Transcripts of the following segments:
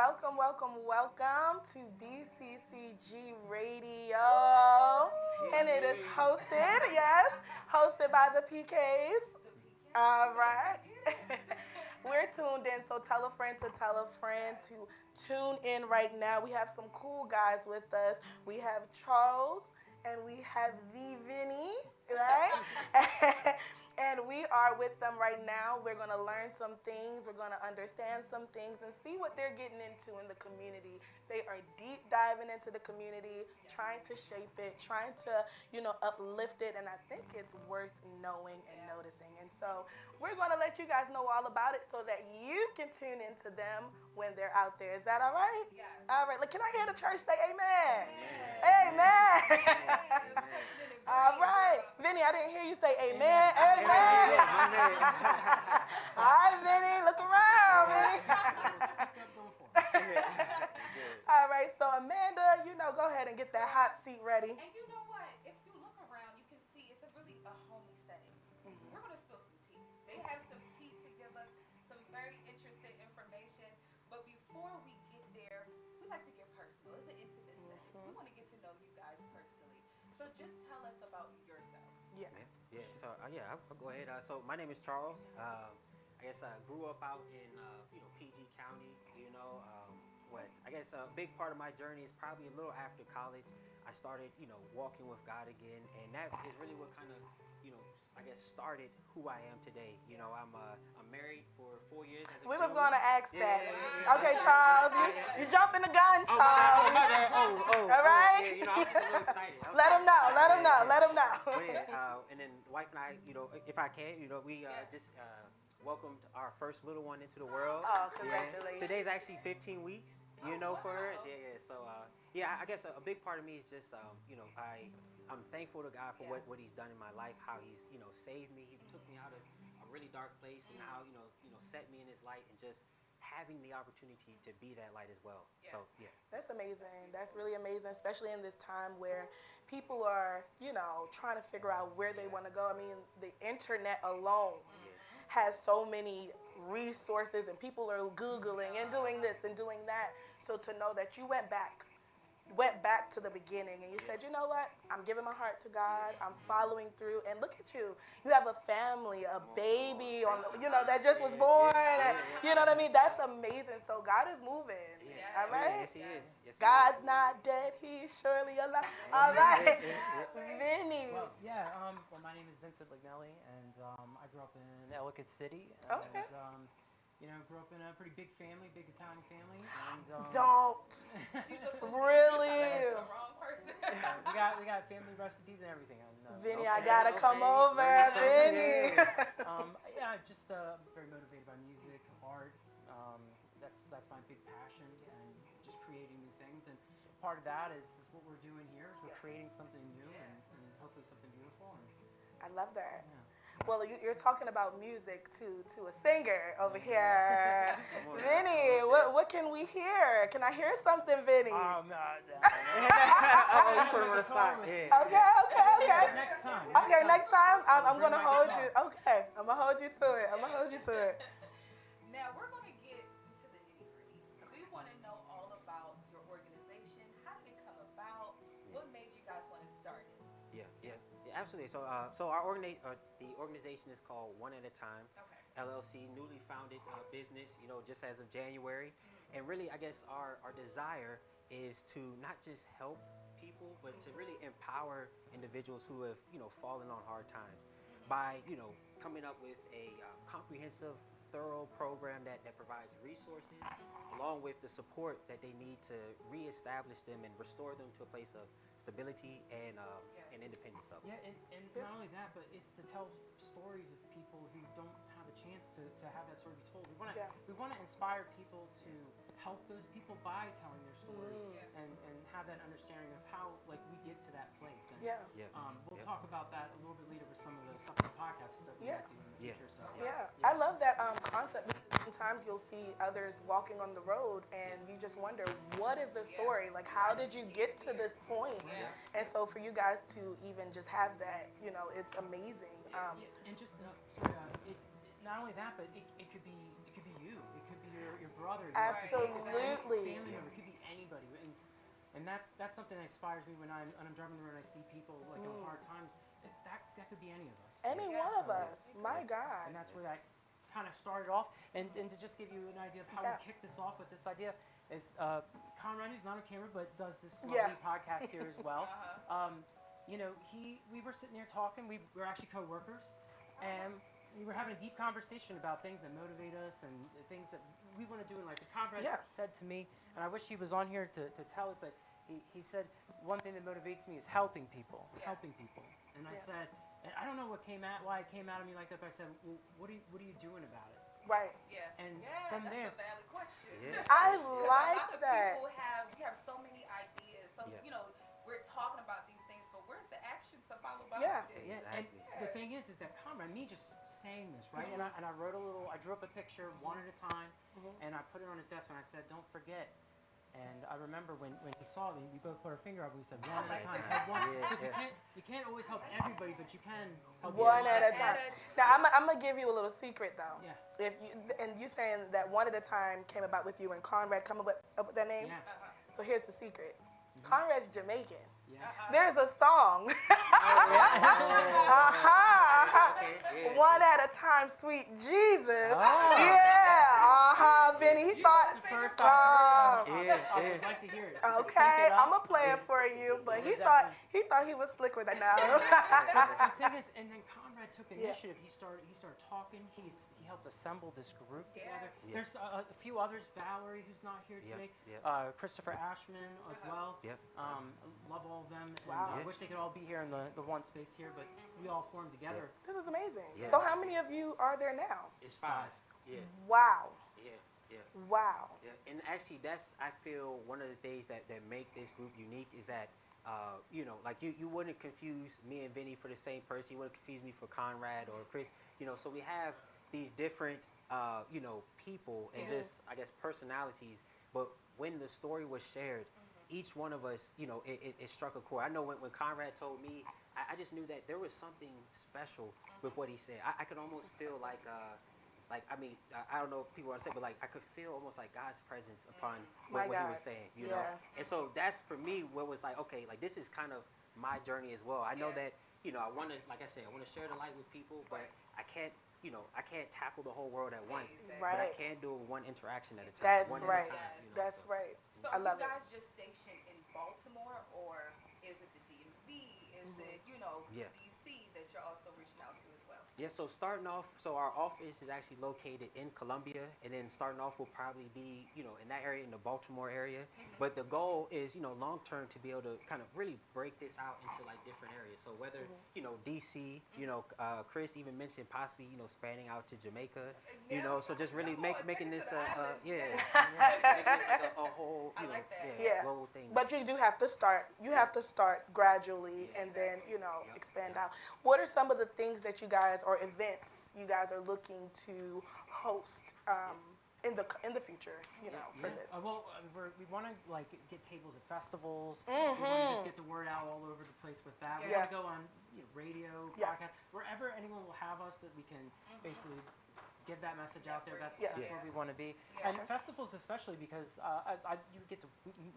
Welcome, welcome, welcome to BCCG Radio. And it is hosted, yes, hosted by the PKs. All right. We're tuned in, so tell a friend to tune in right now. We have some cool guys with us. We have Charles and we have the Vinnie, right? And we are with them right now. We're going to learn some things. We're going to understand some things and see what they're getting into in the community. They are deep diving into the community, trying to shape it, trying to, uplift it. And I think it's worth knowing and noticing. And so we're going to let you guys know all about it so that you can tune into them when they're out there. Is that all right? Yeah. All right. Look, can I hear the church say amen? Amen. All right. Vinnie, I didn't hear you say amen. Amen. All right, Vinnie, look around, Vinnie. All right, so Amanda, go ahead and get that hot seat ready. And you know what? If you look around, you can see it's a homey setting. Mm-hmm. We're going to spill some tea. They have some tea to give us, some very interesting information. But before we get there, we like to get personal. It's an intimate setting. We want to get to know you guys personally. So just tell us about yourself. Yeah. So I'll go ahead. So my name is Charles. I guess I grew up out in PG County. I guess a big part of my journey is probably a little after college. I started walking with God again, and that is really what kind of I guess started who I am today. I'm married for 4 years. We was going to ask that. Okay, Charles, you jumping the gun, Charles. All right. I was just a little excited. Let him know. And then the wife and I, if I can, we just welcomed our first little one into the world. Oh, congratulations. Today's actually 15 weeks, for her. Yeah. So, I guess a big part of me is just, I'm thankful to God for what He's done in my life, how He's, saved me. He took me out of a really dark place and now, set me in His light and just having the opportunity to be that light as well. Yeah. So, yeah. That's amazing. That's really amazing, especially in this time where people are, trying to figure out where they want to go. I mean, the internet alone has so many resources and people are Googling and doing this and doing that. So to know that you went back to the beginning and you said, you know what, I'm giving my heart to God, I'm following through, and look at you. You have a family, a baby that just was born, and you know what I mean? That's amazing. So God is moving. All right? Yes, He is. Yes, God's not dead, He's surely alive. All right. Vinnie. Well, my name is Vincent Lignelli, and I grew up in Ellicott City. And, okay. Grew up in a pretty big family, big Italian family. And, Don't. Really? That's the wrong person. we got family recipes and everything. And, Vinnie, I gotta come over, Vinnie. Just very motivated by music, art. That's my big passion, and just creating new things. And part of that is what we're doing here. Is we're creating something new and hopefully something beautiful. And, I love that. Yeah. Well, you're talking about music to a singer over here. Vinnie, what can we hear? Can I hear something, Vinnie? No. You put him on the spot. Yeah. Okay. Next time. Okay, next time I'm going to hold you. Okay, I'm going to hold you to it. Now, we're going to get into the nitty-gritty. We want to know all about your organization. How did it come about? What made you guys want to start it? Yeah, absolutely. So, the organization is called One at a Time, LLC, newly founded business, just as of January. And really, I guess our desire is to not just help people, but to really empower individuals who have, fallen on hard times by, coming up with a comprehensive, thorough program that provides resources along with the support that they need to reestablish them and restore them to a place of stability and independence. Yeah, and not only that, but it's to tell stories of people who don't have a chance to have that story be told. We want to inspire people to help those people by telling their story and have that understanding of how we get to that place. And, we'll talk about that a little bit later with some of the stuff on the podcast that we might do in the future. So, I love that concept because sometimes you'll see others walking on the road and you just wonder, what is the story? Like, how did you get to this point? And so for you guys to even just have that, it's amazing. And just not only that, but it could be you. It could be your brother. brother. Absolutely. Family member. It could be anybody. And that's something that inspires me when I'm driving the road and I see people like in hard times. That could be any of us. Any one of us. My God. And that's where that kind of started off. And to just give you an idea of how we kicked this off with this idea is Conrad, who's not on camera but does this lovely podcast here as well. You know, we were sitting there talking. We were actually co-workers, and we were having a deep conversation about things that motivate us and things that we want to do in life. And Conrad said to me, and I wish he was on here to tell it, but he said, one thing that motivates me is helping people. And I said, and I don't know why it came out of me like that, but I said, well, what are you doing about it? Right. Yeah. And that's from there, a valid question. Yeah. I A like lot of that. people have so many ideas. So you know, we're talking about these things, but where's the action to follow behind it? Yeah, and the thing is that Conrad, me just saying this, right? And I wrote I drew up a picture one at a time, and I put it on his desk, and I said, don't forget. And I remember when he saw me, we both put our finger up, and we said, one at a time. Because you can't always help everybody, but you can help One at a time. Now, I'm going to give you a little secret, though. Yeah. And you saying that one at a time came about with you and Conrad come up with that name? Yeah. So here's the secret. Conrad's Jamaican. Yeah. There's a song. One at a time, sweet Jesus. Vinnie, he thought. I would like to hear it. Okay, I'm gonna play it for you, but he thought he was slick with it now. The thing is, and then Conrad took initiative. He started talking. He helped assemble this group together. There's a few others. Valerie, who's not here today. Christopher Ashman as well. Love all of them. Wow. And I wish they could all be here in the one space here, but we all formed together. This is amazing. So how many of you are there now? It's 5. Yeah. Wow. Yeah. Wow. Yeah. And actually, that's, I feel, one of the things that make this group unique is that, you know, like you wouldn't confuse me and Vinnie for the same person. You wouldn't confuse me for Conrad or Chris. You know, so we have these different, you know, people and just, I guess, personalities. But when the story was shared, each one of us, you know, it struck a chord. I know when Conrad told me, I just knew that there was something special with what he said. I could almost feel like I mean, I don't know if people want to say, but like I could feel almost like God's presence upon what he was saying, you know. And so that's for me what was like, okay, like this is kind of my journey as well. I know that, you know, I want to, like I said, I want to share the light with people, but I can't, you know, I can't tackle the whole world at once. But I can do one interaction at a time. That's one right. At a time, you know, That's right. So I love you guys just stationed in Baltimore, or is it the DMV? Is it, you know, DC that you're also reaching out to as well? Yeah, so starting off, so our office is actually located in Columbia, and then starting off will probably be, you know, in that area, in the Baltimore area. But the goal is, you know, long term to be able to kind of really break this out into like different areas. So whether, you know, DC, you know, Chris even mentioned possibly, you know, spanning out to Jamaica, you know, so just really making this, making this like a whole, you know, global thing. But you do have to start. You have to start gradually and then, you know, expand out. What are some of the things that you guys or events you guys are looking to host in the future, you know, for this? Well, we want to like get tables at festivals. We want to just get the word out all over the place with that. We want to go on radio, podcast, wherever anyone will have us that we can basically give that message out there. That's where we want to be. And festivals especially because you get to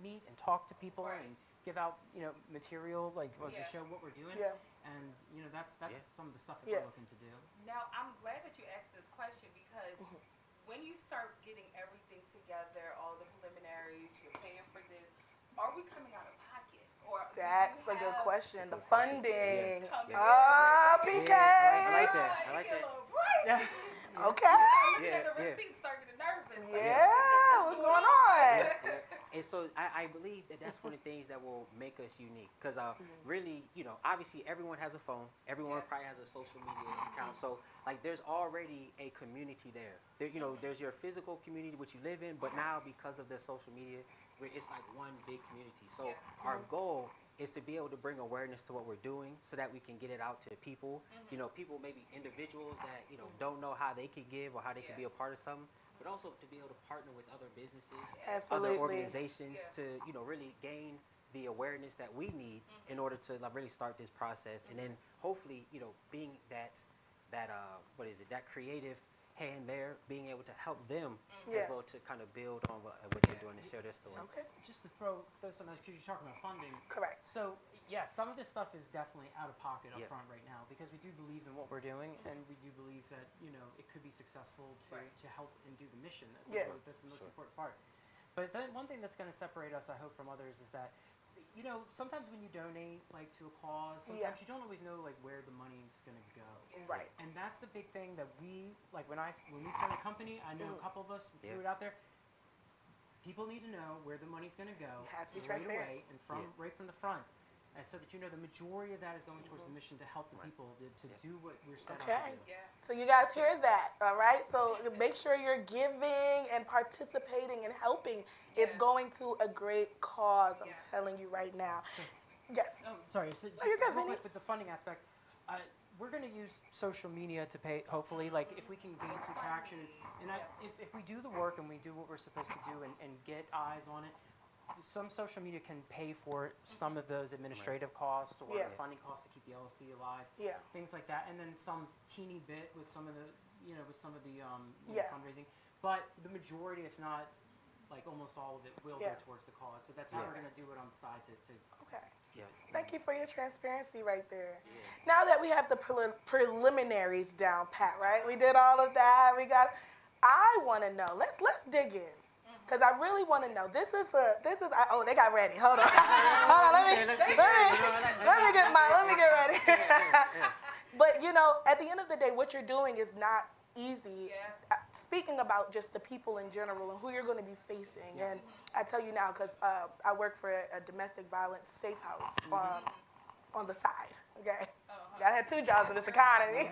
meet and talk to people and give out, you know, material like to show what we're doing. And you know that's some of the stuff that we're looking to do. Now I'm glad that you asked this question because when you start getting everything together, all the preliminaries, you're paying for this, are we coming out of pocket? Or that's a good question. The funding. PK. I like that. I like that. Okay. The receipts start getting nervous. What's going on? And so I believe that that's one of the things that will make us unique. Because really, you know, obviously everyone has a phone. Everyone probably has a social media account. So, like, there's already a community there. You know, there's your physical community, which you live in. But now, because of the social media, it's like one big community. So our goal is to be able to bring awareness to what we're doing so that we can get it out to people. You know, people, maybe individuals that, you know, don't know how they could give or how they could be a part of something. But also to be able to partner with other businesses, other organizations to, you know, really gain the awareness that we need in order to like, really start this process. And then hopefully, you know, being that creative hand there, being able to help them Yeah. as well to kind of build on what they're doing and share their story. Okay. Just to throw something, because you're talking about funding. Correct. So, yeah, some of this stuff is definitely out of pocket up Yeah. front right now, because we do believe in what we're doing, and we do believe that, it could be successful to help and do the mission. That's the most important part. But then one thing that's going to separate us, I hope, from others is that, sometimes when you donate, like, to a cause, sometimes you don't always know, like, where the money's going to go. Right. And that's the big thing that we, like, when we started a company, I know a couple of us threw it out there. People need to know where the money's going to go. You have to be right transparent. away and right from the front. And so that the majority of that is going towards the mission to help the people to do what we're set out Okay. to do. Yeah. So you guys hear that, all right? So make sure you're giving and participating and helping. It's going to a great cause, I'm telling you right now. Yes. Oh, sorry. So just you're good, real Vinnie. quick with the funding aspect, we're going to use social media to pay, hopefully, like, if we can gain some traction. And if we do the work and we do what we're supposed to do and get eyes on it, some social media can pay for some of those administrative costs or funding costs to keep the LLC alive, things like that. And then some teeny bit with some of the, fundraising. But the majority, if not, like, almost all of it will go towards the cause. So that's how we're going to do it on the side to Okay. Yeah. Thank you for your transparency right there. Now that we have the preliminaries down pat, right? We did all of that. I want to know. Let's dig in. Because I really want to know. Oh, they got ready. Hold on. Let me get ready. But, at the end of the day, what you're doing is not easy. Speaking about just the people in general and who you're going to be facing. And I tell you now, because I work for a domestic violence safe house on the side. Okay. I had 2 jobs in this economy.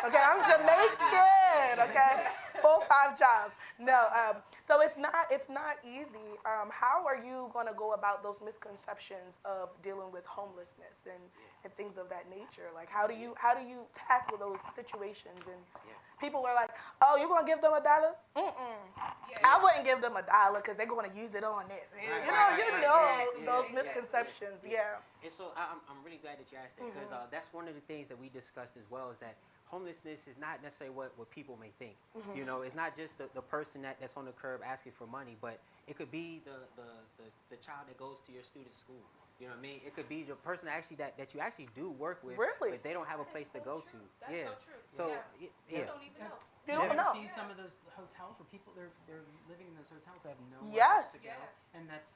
Okay, I'm Jamaican. Okay, 4, 5 jobs. No, so it's not easy. How are you going to go about those misconceptions of dealing with homelessness and things of that nature? Like, how do you tackle those situations? And people are like, "Oh, you gonna give them $1? I wouldn't give them $1 because they're going to use it on this." Those misconceptions. And so I'm really glad that you asked that, because that's one of the things that we discussed as well, is that homelessness is not necessarily what people may think. It's not just the person that's on the curb asking for money, but it could be the child that goes to your student's school. You know what I mean? It could be the person that you actually do work with, but they don't have a place to go to. That's so true. You don't even know. You don't know. Seen some of those hotels where people they're living in those hotels that have nowhere Yes. else to go, and that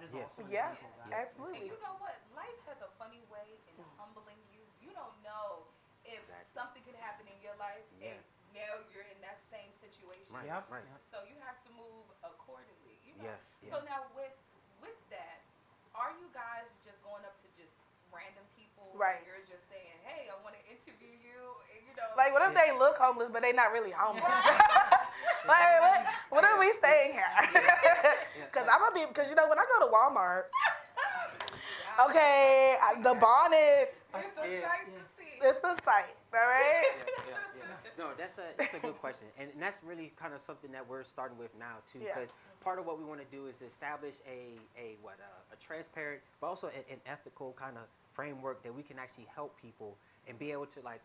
is also an Yeah. example of that. Absolutely. And you know what? Life has a funny way in humbling you. You don't know if something could happen in your life and now you're in that same situation. Right. Right. So you have to move accordingly. Yeah. So now with that, are you guys just going up to just random people? Right. And you're just saying, "Hey, I want to interview you." And, Like, what if they look homeless, but they're not really homeless? Like, what are we saying here? Because when I go to Walmart, okay, the bonnet, it's a sight to see. it's a sight, all right? No, that's a good question, and that's really kind of something that we're starting with now too, Yeah. because part of what we want to do is establish a transparent, but also an ethical kind of framework that we can actually help people and be able to, like,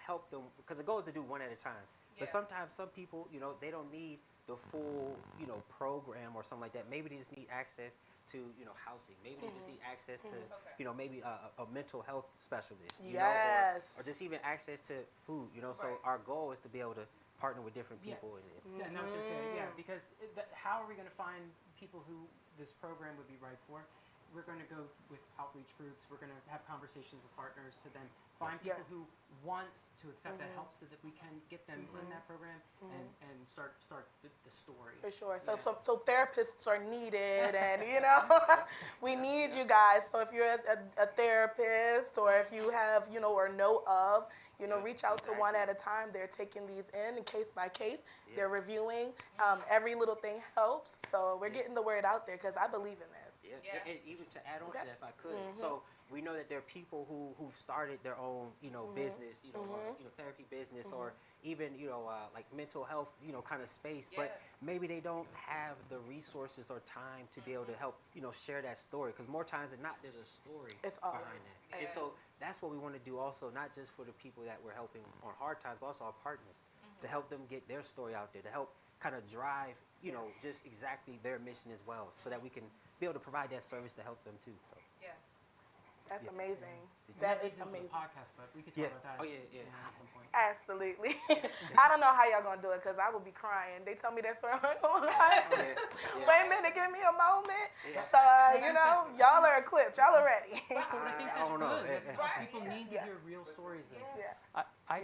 help them, because the goal is to do one at a time. But sometimes some people, they don't need the full, program or something like that. Maybe they just need access to, housing. Maybe they just need access to, maybe a mental health specialist. Yes. Or just even access to food. So our goal is to be able to partner with different people. And I was going to say, because how are we going to find people who this program would be right for? We're going to go with outreach groups. We're going to have conversations with partners to then find people who want to accept that help, so that we can get them in that program and start the story. For sure. So therapists are needed, and we need you guys. So if you're a therapist, or if you have or know of, reach out to one at a time. They're taking these in case by case. They're reviewing. Every little thing helps. So we're getting the word out there, because I believe in this. And even to add on to that, if I could, so we know that there are people who started their own, business, or, therapy business, or even like mental health kind of space, but maybe they don't have the resources or time to be able to help share that story, because more times than not there's a story behind that. And so that's what we want to do also, not just for the people that we're helping on hard times, but also our partners, to help them get their story out there, to help kind of drive just exactly their mission as well, so that we can be able to provide that service to help them too. So. That's amazing. That is amazing. Podcast, but we could talk about that. At some point. Absolutely. I don't know how y'all gonna do it, because I will be crying. They tell me that story. I'm like, wait a minute, give me a moment. So y'all are equipped. Y'all are ready. But I think that's good. People need to hear real stories. I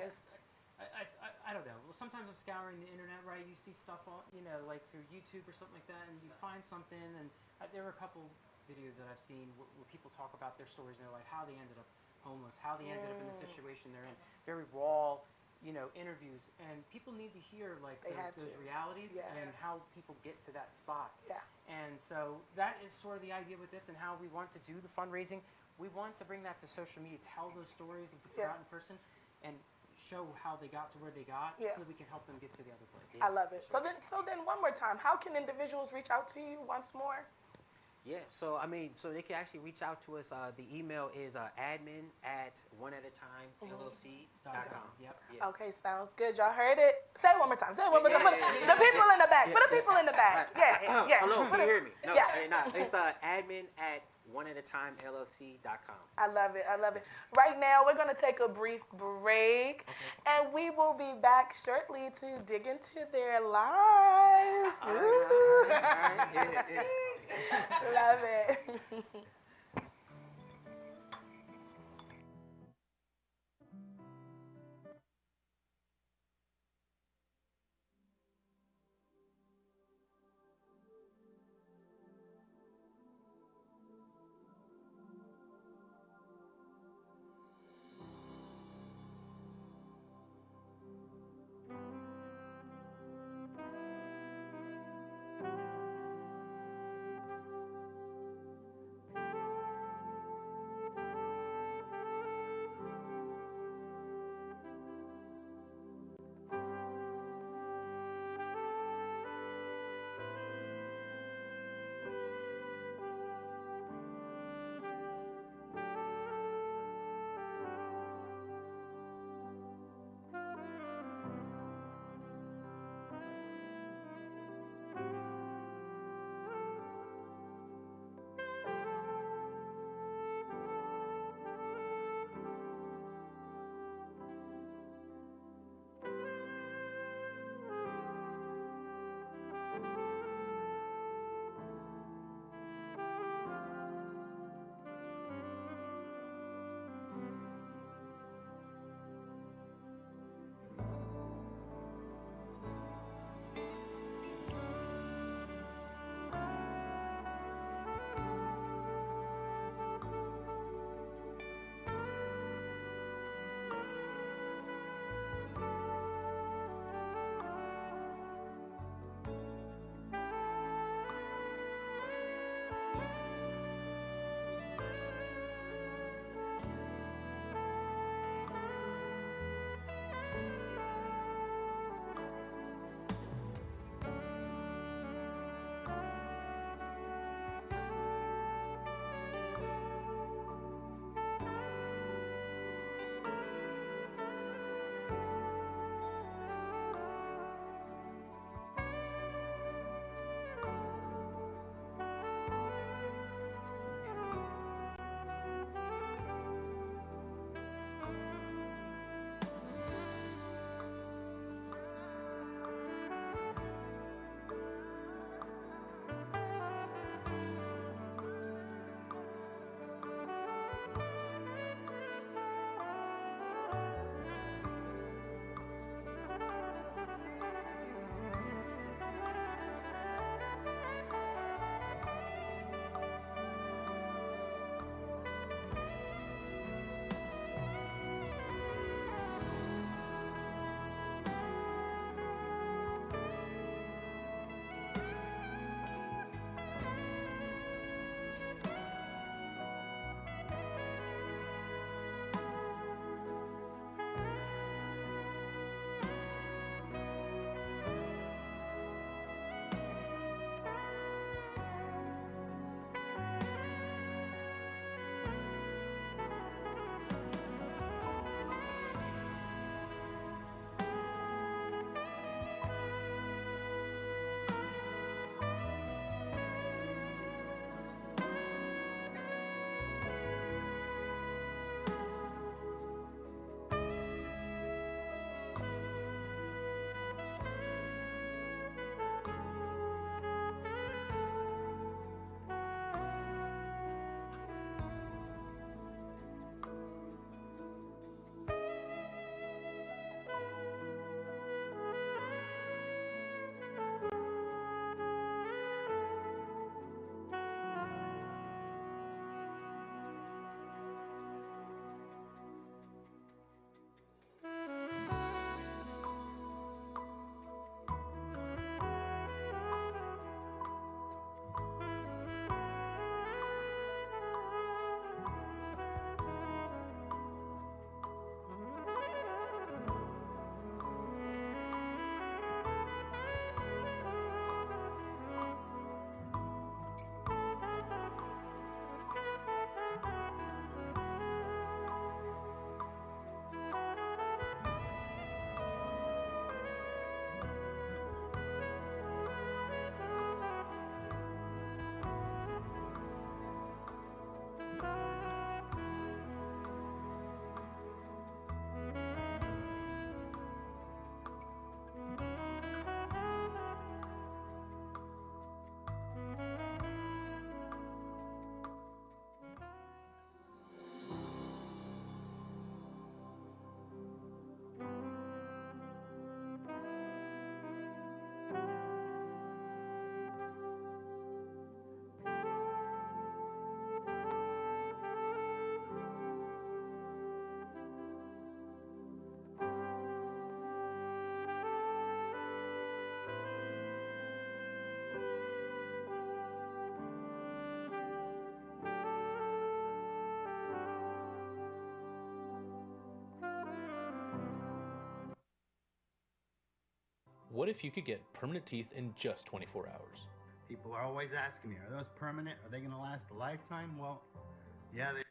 don't know. Well, sometimes I'm scouring the internet, right? You see stuff on, like through YouTube or something like that, and you find something, and there were a couple videos that I've seen where people talk about their stories, and they're like how they ended up homeless, how they ended up in the situation they're in. Very raw, interviews, and people need to hear like those realities and how people get to that spot. And so that is sort of the idea with this, and how we want to do the fundraising. We want to bring that to social media, tell those stories of the forgotten person, and show how they got to where they got, so that we can help them get to the other place. I love it. So then one more time, how can individuals reach out to you once more? Yeah, so they can actually reach out to us. The email is admin@oneatatimellc.com. Yep. Okay, sounds good. Y'all heard it? Say it one more time. Say it one more time. The people in the back. For the people in the back. Yeah. Hello, can you hear me? No, it's admin@oneatatimellc.com. I love it. Right now, we're going to take a brief break, and we will be back shortly to dig into their lives. All right. Love it. what if you could get permanent teeth in just 24 hours? People are always asking me, are those permanent? Are they going to last a lifetime? Well, yeah, they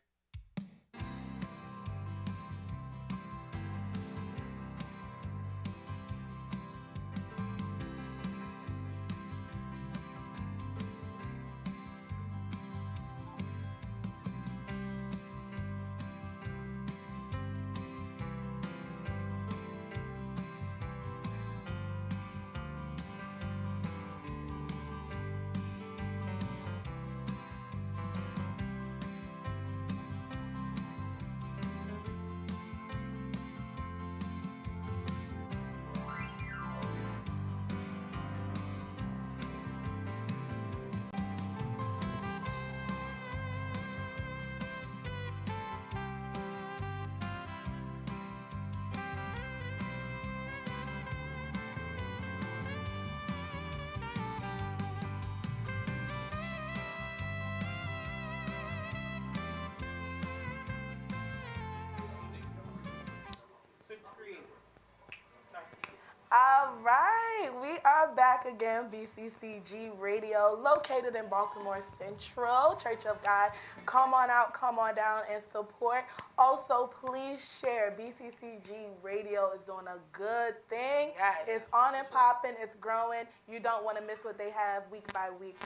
All right, we are back again, BCCG Radio, located in Baltimore Central, Church of God. Come on out, come on down, and support. Also, please share. BCCG Radio is doing a good thing. Yes. It's on and popping. It's growing. You don't want to miss what they have week by week.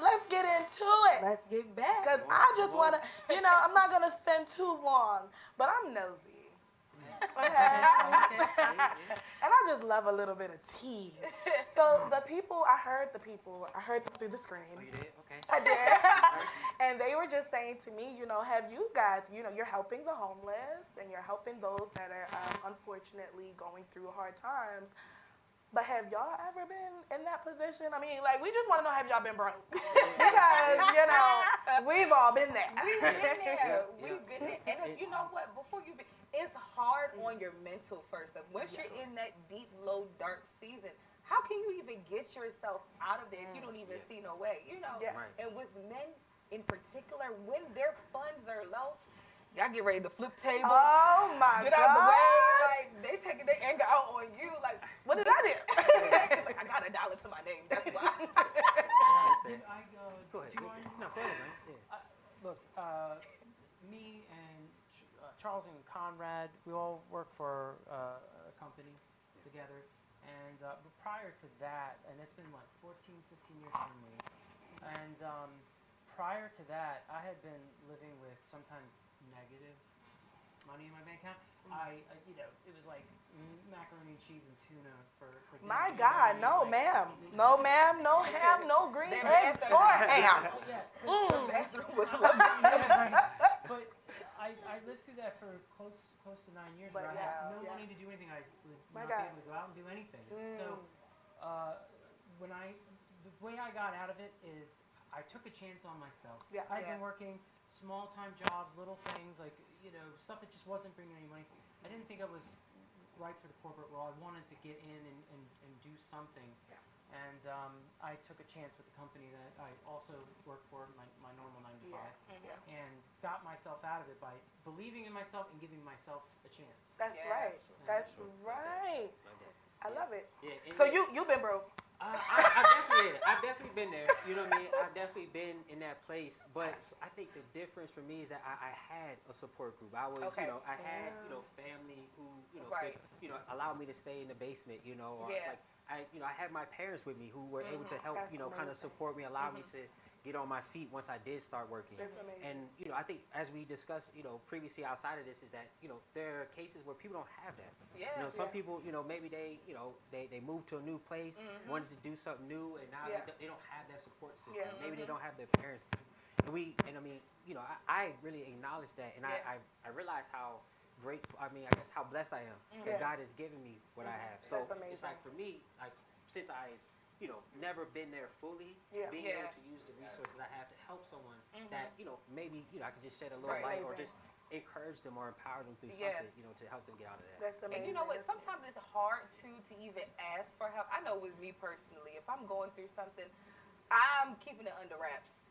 Let's get into it. Let's get back. Because I just want to, I'm not going to spend too long, but I'm nosy. Okay. And I just love a little bit of tea. So I heard through the screen. Oh, you did? Okay. I did. And they were just saying to me, have you guys, you're helping the homeless and you're helping those that are unfortunately going through hard times. But have y'all ever been in that position? I mean, we just want to know, have y'all been broke? Because, we've all been there. We've been there. We've been there. And it's, you know what? It's hard on your mental first. Like, once you're in that deep, low, dark season, how can you even get yourself out of there if you don't even see no way? Yeah. Right. And with men in particular, when their funds are low, y'all get ready to flip table. Oh my God. Get out the way. They taking their anger out on you. Like, What did I do? like, I got $1 to my name. That's why. Go ahead. Do you mind? No, go ahead, man. Yeah. Look, me and Charles and Conrad, we all work for a company together. And but prior to that, and it's been 14, 15 years for me. And prior to that, I had been living with sometimes negative money in my bank account. It was like macaroni and cheese and tuna for dinner. My God, no ma'am. No ma'am, no ham, no green eggs or ham. The bathroom was But I lived through that for close to 9 years, where I had no money to do anything. I would not be able to go out and do anything. So the way I got out of it is I took a chance on myself. Yeah. I'd been working small-time jobs, little things, stuff that just wasn't bringing any money. I didn't think I was right for the corporate world. I wanted to get in and do something. Yeah. And I took a chance with the company that I also worked for, my normal 9 to 5, and got myself out of it by believing in myself and giving myself a chance. That's right. That's right. I love it. Yeah, So you've been broke. I've definitely been there. You know what I mean? I've definitely been in that place. But I think the difference for me is that I had a support group. I was, I had, family who, could, allow me to stay in the basement, or I had my parents with me who were able to help, That's kind of amazing. support me, allow me to get on my feet once I did start working. That's amazing. And, I think as we discussed, previously outside of this is that, there are cases where people don't have that. Yeah. Some people, maybe they moved to a new place, wanted to do something new, and now they don't have that support system. Yeah. Maybe they don't have their parents. And I really acknowledge that, and I realize how grateful, I guess how blessed I am that God has given me what I have. So That's amazing. it's like for me, since I never been there fully, being able to use the resources I have to help someone that, maybe, I could just shed a little light or amazing. just encourage them or empower them through something, to help them get out of that. That's amazing. And you know what? Sometimes it's hard to even ask for help. I know with me personally, if I'm going through something, I'm keeping it under wraps.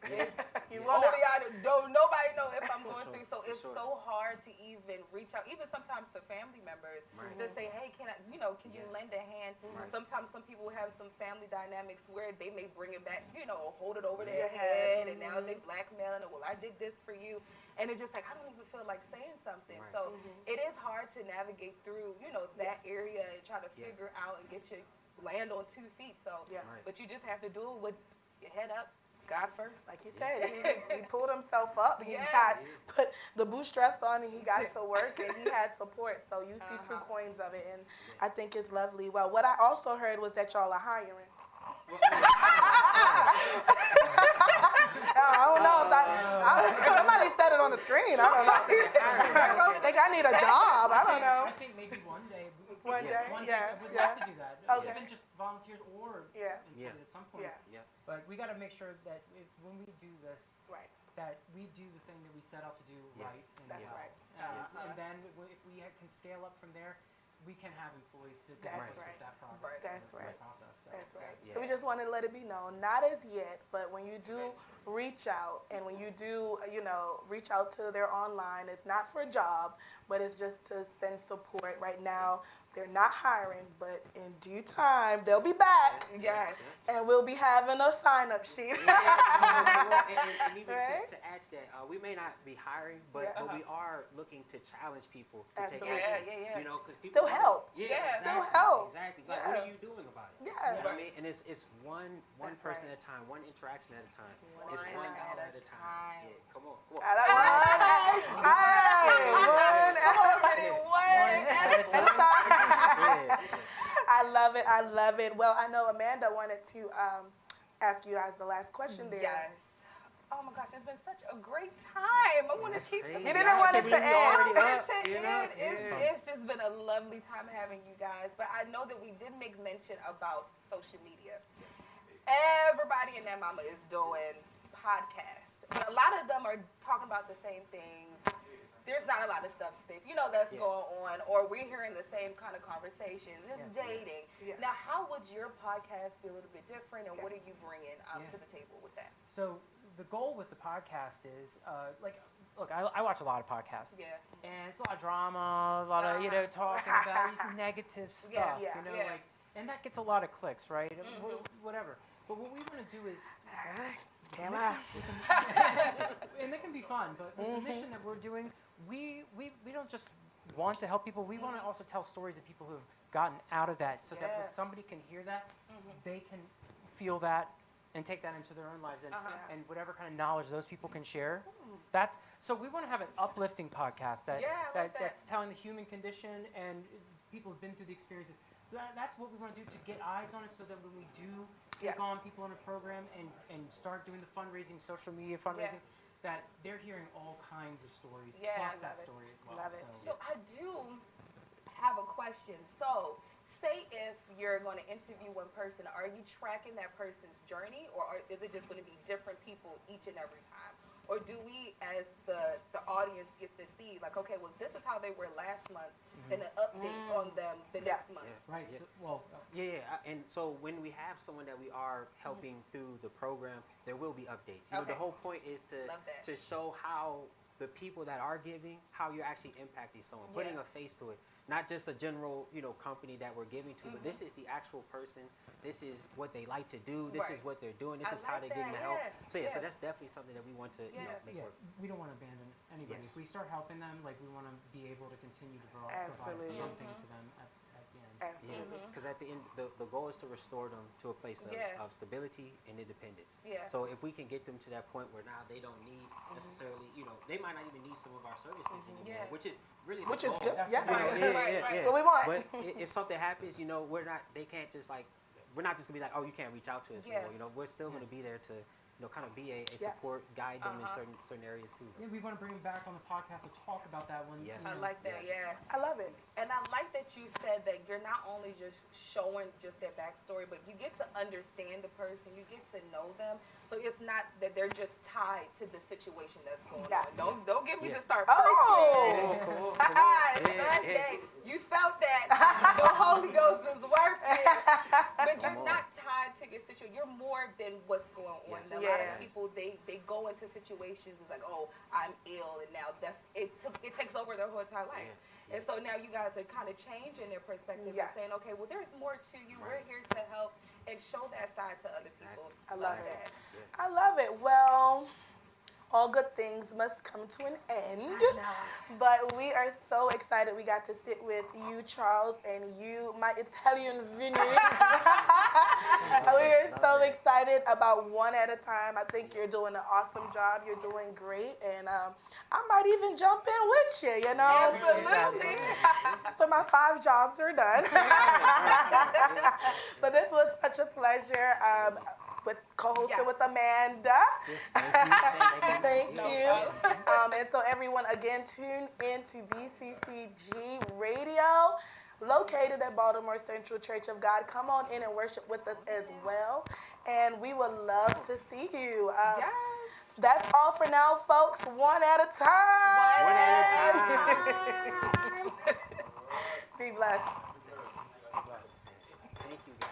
You Only won't know. I don't. Nobody know if I'm going sure, through. So for it's sure. so hard to even reach out, even sometimes to family members, Right. to say, hey, can you lend a hand? Right. Sometimes some people have some family dynamics where they may bring it back, hold it over their head, and now they blackmailing it. Well, I did this for you, and it's just like I don't even feel like saying something. Right. So it is hard to navigate through, that area and try to figure out and get your land on 2 feet. So, Yeah. Right. but you just have to do it with your head up, God first. Like you said, he pulled himself up. He Yeah. put the bootstraps on and he got to work and he had support. So you see 2 coins of it, and I think it's lovely. Well, what I also heard was that y'all are hiring. I don't know if somebody said it on the screen. I don't know. I think I need a job. I don't know. I think maybe one day. One day, One yeah, day, we'd yeah. love to do that. Okay. Even just volunteers or employees Yeah. at some point. Yeah. Yeah. But we got to make sure that when we do this, Right. that we do the thing that we set out to do Yeah. right. And That's well. right. And then if we can scale up from there, we can have employees to That's assist right. with that progress. Right. That's and right. that process. So. That's right. Yeah. So we just wanted to let it be known, not as yet, but when you do reach out and when you do, reach out to their online, it's not for a job, but it's just to send support. Right now, they're not hiring, but in due time, they'll be back. Yes. And we'll be having a sign-up sheet. And even Right? to add to that, we may not be hiring, but we are looking to challenge people to Absolutely. take action. Yeah. Because people Still help. Yeah, Yeah. exactly, Still help. Exactly. Like, Yeah. what are you doing about it? Yeah. You know what I mean? And it's one That's person right. at a time, one interaction at a time. One It's one at hour a at a time. time. Yeah, come on. Come on. I love it. I love it. Well, I know Amanda wanted to ask you guys the last question there. Yes. Oh my gosh, it's been such a great time. I want to keep crazy. You didn't want it to end. It's just been a lovely time having you guys. But I know that we did make mention about social media. Everybody and their mama is doing podcasts. But a lot of them are talking about the same things. There's not a lot of substance, that's going on, or we're hearing the same kind of conversations. It's dating. Yeah. Now, how would your podcast be a little bit different, and what are you bringing to the table with that? So the goal with the podcast is, look, I watch a lot of podcasts. Yeah. And it's a lot of drama, a lot of, talking about these negative stuff, Yeah. and that gets a lot of clicks, right? Whatever. But what we want to do is, Can't lie. and they can be fun, but the mission that we're doing, we don't just want to help people, we want to also tell stories of people who have gotten out of that, so that when somebody can hear that, they can feel that and take that into their own lives, and whatever kind of knowledge those people can share. So we want to have an uplifting podcast that's telling the human condition and people who've been through the experiences. So that's what we want to do, to get eyes on it, so that when we do take on people in a program and start doing the fundraising, social media fundraising, that they're hearing all kinds of stories, plus that story as well. Love it. So I do have a question. So say if you're going to interview one person, are you tracking that person's journey, or is it just going to be different people each and every time? Or do we, as the audience, gets to see, like, okay, well, this is how they were last month, and an update on them the next month? Right. Yeah. So, And so when we have someone that we are helping through the program, there will be updates. The whole point is to show how the people that are giving, how you're actually impacting someone, putting a face to it. Not just a general, company that we're giving to, but this is the actual person. This is what they like to do. This is what they're doing. This is how they're getting the help. So so that's definitely something that we want to make work. we don't want to abandon anybody. Yes. If we start helping them, we want to be able to continue to provide Absolutely. something to them at the end. Absolutely. Because at the end, the goal is to restore them to a place of stability and independence. Yeah. So if we can get them to that point where now they don't need necessarily, they might not even need some of our services anymore, which is really the goal. Good. That's Yeah. Right. That's what we want. But if something happens, they can't just we're not just gonna be like, oh, you can't reach out to us anymore. We're still gonna be there to, kind of be a support, guide them in certain areas too. Yeah, we want to bring them back on the podcast to talk about that one. Yes. I like that, I love it. And I like that you said that you're not only just showing just their backstory, but you get to understand the person, you get to know them. So it's not that they're just tied to the situation that's going on. Don't get me to start preaching. Cool. Sunday, you felt that the Holy Ghost is working, but you're not tied high-ticket situation. You're more than what's going on. Yes. A lot of people, they go into situations like, oh, I'm ill, and now it takes over their whole entire life. And so now you guys are kind of changing their perspective and saying, okay, well, there's more to you. We're here to help and show that side to other people. I love it. I love it. Well, all good things must come to an end. But we are so excited we got to sit with you, Charles, and you, my Italian Vinnie. We are so excited about One at a Time. I think you're doing an awesome job. You're doing great. And I might even jump in with you, you know? Absolutely. After my 5 jobs are done. But this was such a pleasure. With co-hosted with Amanda. Yes, Thank you. And so everyone, again, tune in to BCCG Radio, located at Baltimore Central Church of God. Come on in and worship with us as well. And we would love to see you. That's all for now, folks. One at a time. One at a time. Be blessed. Thank you, guys.